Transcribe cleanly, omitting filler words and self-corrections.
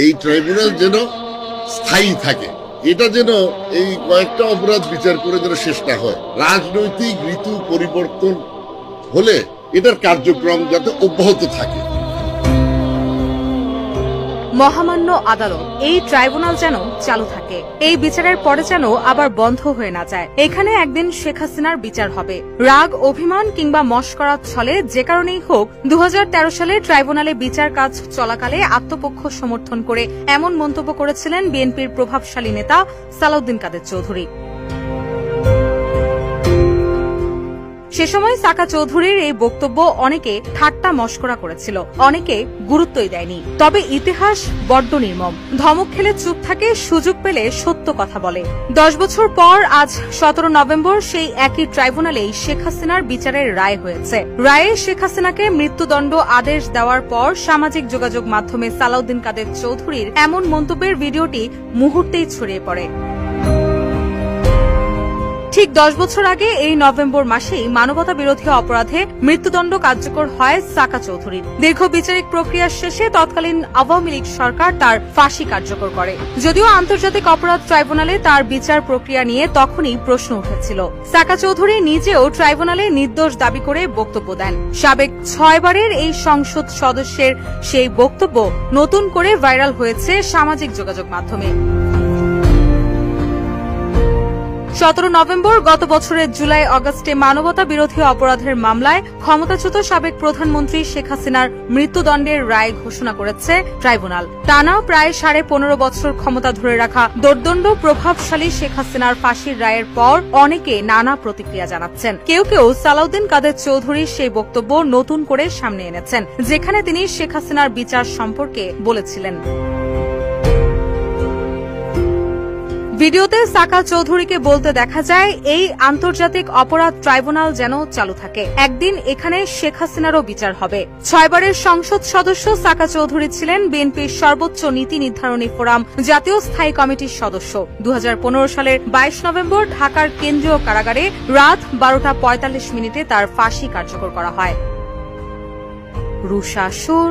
এই ট্রাইব্যুনাল যেন স্থায়ী থাকে, এটা যেন এই কয়েকটা অপরাধ বিচার করে যেন শেষ না হয়। রাজনৈতিক ঋতু পরিবর্তন হলে এটার কার্যক্রম যাতে অব্যাহত থাকে। মহামান্য আদালত এই ট্রাইব্যুনাল যেন চালু থাকে, এই বিচারের পরে যেন আবার বন্ধ হয়ে না যায়। এখানে একদিন শেখ হাসিনার বিচার হবে। রাগ, অভিমান কিংবা মশকরার ছলে যে কারণেই হোক 2013 সালে ট্রাইব্যুনালে বিচার কাজ চলাকালে আত্মপক্ষ সমর্থন করে এমন মন্তব্য করেছিলেন বিএনপির প্রভাবশালী নেতা সালাউদ্দিন কাদের চৌধুরী। সে সময় সাকা চৌধুরীর এই বক্তব্য অনেকে ঠাট্টা মশকরা করেছিল, অনেকে গুরুত্বই দেয়নি। তবে ইতিহাস বড্ড নির্মম। ধমক খেলে চুপ থাকে, সুযোগ পেলে সত্য কথা বলে। 10 বছর পর আজ 17 নভেম্বর সেই একই ট্রাইব্যুনালেই শেখ হাসিনার বিচারের রায় হয়েছে। রায়ে শেখ হাসিনাকে মৃত্যুদণ্ড আদেশ দেওয়ার পর সামাজিক যোগাযোগ মাধ্যমে সালাউদ্দিন কাদের চৌধুরীর এমন মন্তব্যের ভিডিওটি মুহূর্তেই ছড়িয়ে পড়ে। ঠিক 10 বছর আগে এই নভেম্বর মাসেই মানবতা বিরোধী অপরাধে মৃত্যুদণ্ড কার্যকর হয় সাকা চৌধুরীর। দীর্ঘ বিচারিক প্রক্রিয়ার শেষে তৎকালীন আওয়ামী লীগ সরকার তার ফাঁসি কার্যকর করে। যদিও আন্তর্জাতিক অপরাধ ট্রাইব্যুনালে তার বিচার প্রক্রিয়া নিয়ে তখনই প্রশ্ন উঠেছিল। সাকা চৌধুরী নিজেও ট্রাইব্যুনালে নির্দোষ দাবি করে বক্তব্য দেন। সাবেক 6 বারের এই সংসদ সদস্যের সেই বক্তব্য নতুন করে ভাইরাল হয়েছে সামাজিক যোগাযোগ মাধ্যমে। 17 নভেম্বর গত বছরের জুলাই আগস্টে মানবতা বিরোধী অপরাধের মামলায় ক্ষমতাচ্যুত সাবেক প্রধানমন্ত্রী শেখ হাসিনার মৃত্যুদণ্ডের রায় ঘোষণা করেছে ট্রাইব্যুনাল। টানা প্রায় 15.5 বছর ক্ষমতা ধরে রাখা দোর্দণ্ড প্রভাবশালী শেখ হাসিনার ফাঁসির রায়ের পর অনেকে নানা প্রতিক্রিয়া জানাচ্ছেন। কেউ কেউ সালাউদ্দিন কাদের চৌধুরীর সেই বক্তব্য নতুন করে সামনে এনেছেন, যেখানে তিনি শেখ হাসিনার বিচার সম্পর্কে বলেছিলেন। ভিডিওতে সাকা চৌধুরীকে বলতে দেখা যায়, এই আন্তর্জাতিক অপরাধ ট্রাইব্যুনাল যেন চালু থাকে, একদিন এখানে শেখ হাসিনারও বিচার হবে। 6 বারের সংসদ সদস্য সাকা চৌধুরী ছিলেন বিএনপির সর্বোচ্চ নীতি নির্ধারণী ফোরাম জাতীয় স্থায়ী কমিটির সদস্য। 2015 সালের 22 নভেম্বর ঢাকার কেন্দ্রীয় কারাগারে রাত 12টা 45 মিনিটে তার ফাঁসি কার্যকর করা হয়। রুশা সুর,